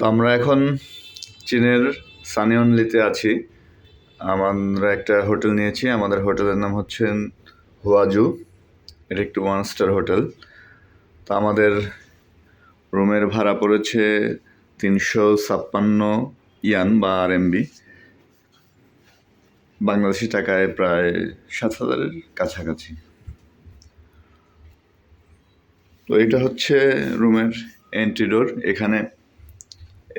তো আমরা এখন চীনের সানিয়নলিতে আছি। আমরা একটা হোটেল নিয়েছি। আমাদের হোটেলের নাম হচ্ছে হুয়াজু। এটা একটু 1 স্টার হোটেল। তো আমাদের রুমের ভাড়া পড়েছে 356 ইয়ান বা আরএমবি, বাংলাদেশি টাকায় প্রায় 7,000-এর কাছাকাছি। তো এটা হচ্ছে রুমের এন্ট্রি ডোর। এখানে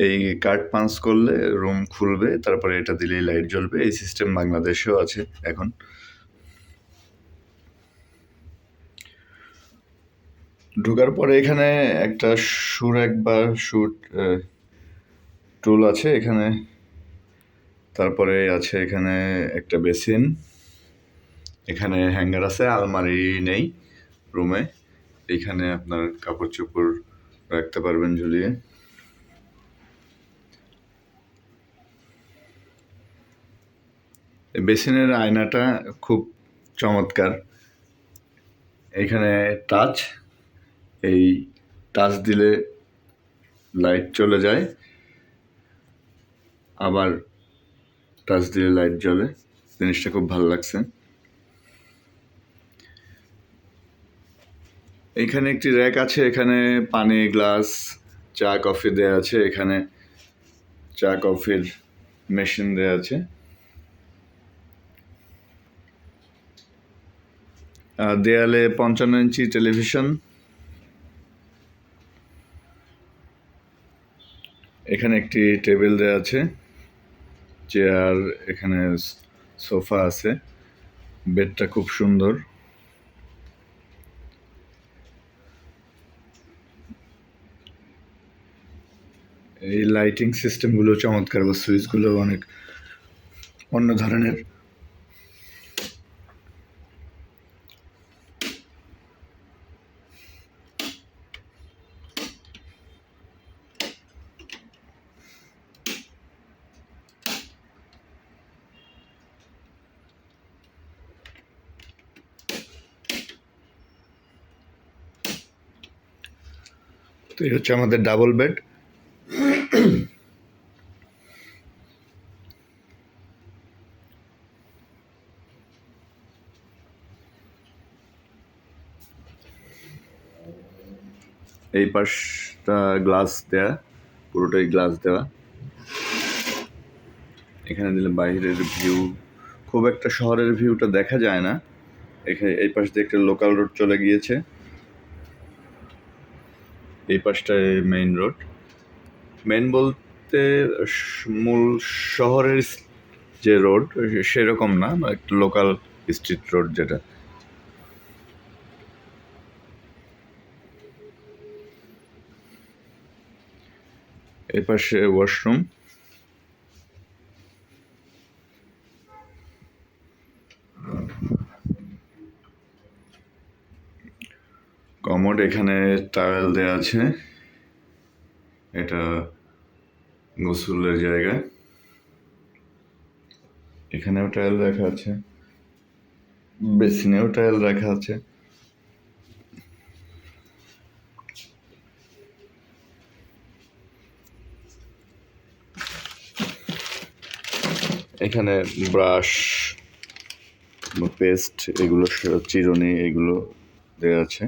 এই কার্ড পাঞ্চ করলে রুম খুলবে, তারপরে এটা দিলেই লাইট জ্বলবে। এই সিস্টেম বাংলাদেশেও আছে এখন। ঢোকার পরে এখানে একটা সুরেক বা শুট টুল আছে এখানে। তারপরে আছে এখানে একটা বেসিন, এখানে হ্যাঙ্গার আছে, আলমারি নেই রুমে। এখানে আপনার কাপড় চোপড় রাখতে পারবেন ঝুলিয়ে। বেসিনের আয়নাটা খুব চমৎকার। এখানে টাচ, এই টাচ দিলে লাইট চলে যায়, আবার টাচ দিলে লাইট জ্বলে। জিনিসটা খুব ভালো লাগছে। এখানে একটি র্যাক আছে, এখানে পানি, গ্লাস, চা কফি দেয়া আছে। এখানে চা কফির মেশিন দেয়া আছে। দেয়ালে 55 ইঞ্চি টেলিভিশন। এখানে একটি টেবিল দেয়া আছে, চেয়ার, এখানে সোফা আছে। বেডটা খুব সুন্দর। এই লাইটিং সিস্টেমগুলো চমৎকার, বা সুইচগুলো অনেক অন্য ধরনের। তো এই হচ্ছে আমাদের ডাবল বেড। এই পাশটা গ্লাস দেয়া, পুরোটাই গ্লাস দেওয়া। এখানে দিলে বাইরের ভিউ, খুব একটা শহরের ভিউটা দেখা যায় না। এখানে এই পাশ দিয়ে একটা লোকাল রোড চলে গিয়েছে, এই পাশটায় মেইন রোড। মেইন বলতে মূল শহরের যে রোড সেরকম না, একটা লোকাল স্ট্রিট রোড যেটা। এই পাশে ওয়াশরুম। কমোড, এখানে টাওয়েল দেওয়া আছে, এটা গোসলের জায়গা। এখানেও টাইল রাখা আছে, বেসিনেও টাইল রাখা আছে। এখানে ব্রাশ, পেস্ট, এগুলো চিরুনি, এগুলো দেওয়া আছে।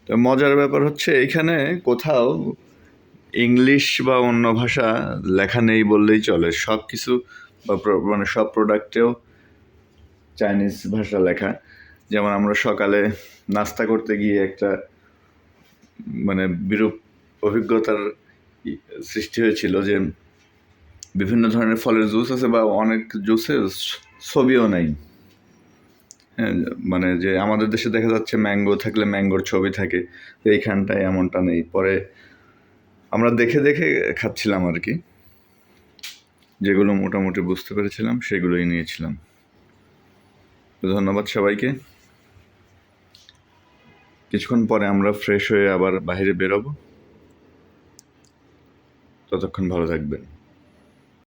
তো মজার ব্যাপার হচ্ছে এখানে কোথাও ইংলিশ বা অন্য ভাষা লেখা নেই বললেই চলে। সব কিছু বা মানে সব প্রোডাক্টেও চাইনিজ ভাষা লেখা। যেমন আমরা সকালে নাস্তা করতে গিয়ে একটা মানে বিরূপ অভিজ্ঞতার সৃষ্টি হয়েছিল যে বিভিন্ন ধরনের ফলের জুস আছে, বা অনেক জুসে ছবিও নাই। হ্যাঁ, মানে যে আমাদের দেশে দেখা যাচ্ছে ম্যাঙ্গো থাকলে ম্যাঙ্গোর ছবি থাকে, তো এইখানটায় এমনটা নেই। পরে আমরা দেখে দেখে খাচ্ছিলাম আর কি, যেগুলো মোটামুটি বুঝতে পেরেছিলাম সেগুলোই নিয়েছিলাম। ধন্যবাদ সবাইকে। কিছুক্ষণ পরে আমরা ফ্রেশ হয়ে আবার বাইরে বেরোবো। ততক্ষণ ভালো থাকবেন।